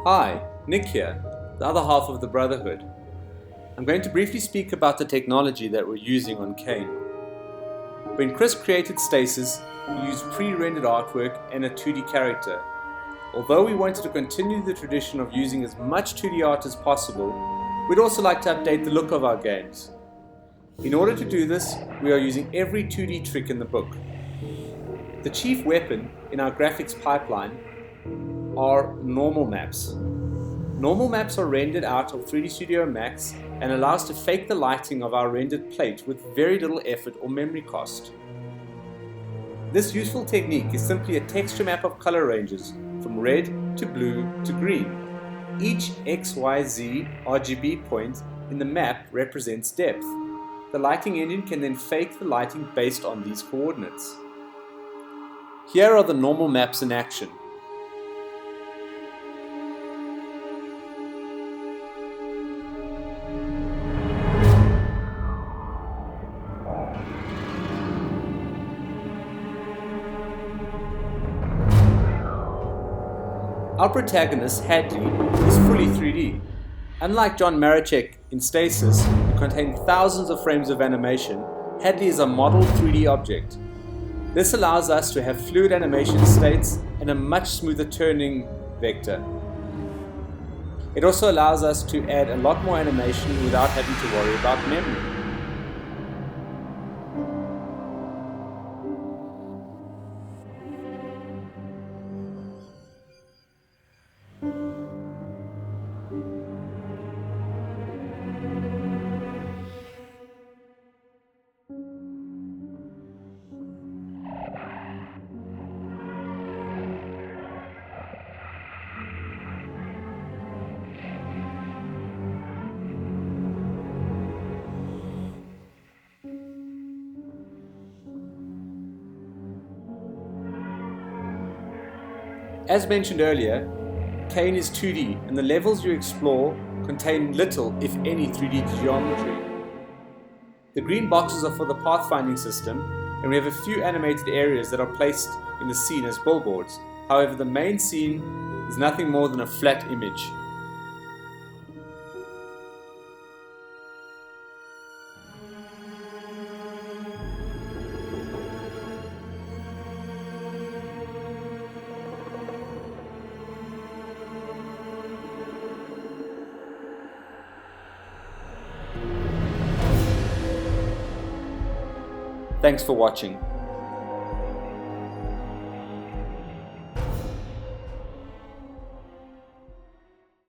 Hi, Nick here, the other half of the Brotherhood. I'm going to briefly speak about the technology that we're using on CAYNE. When Chris created Stasis, he used pre-rendered artwork and a 2D character. Although we wanted to continue the tradition of using as much 2D art as possible, we'd also like to update the look of our games. In order to do this, we are using every 2D trick in the book. The chief weapon in our graphics pipeline are normal maps. Normal maps are rendered out of 3D Studio Max and allow us to fake the lighting of our rendered plate with very little effort or memory cost. This useful technique is simply a texture map of color ranges from red to blue to green. Each XYZ RGB point in the map represents depth. The lighting engine can then fake the lighting based on these coordinates. Here are the normal maps in action. Our protagonist, Hadley, is fully 3D. Unlike John Maracek in Stasis, who contained thousands of frames of animation, Hadley is a model 3D object. This allows us to have fluid animation states and a much smoother turning vector. It also allows us to add a lot more animation without having to worry about memory. As mentioned earlier, CAYNE is 2D and the levels you explore contain little, if any, 3D geometry. The green boxes are for the pathfinding system, and we have a few animated areas that are placed in the scene as billboards. However, the main scene is nothing more than a flat image. Thanks for watching.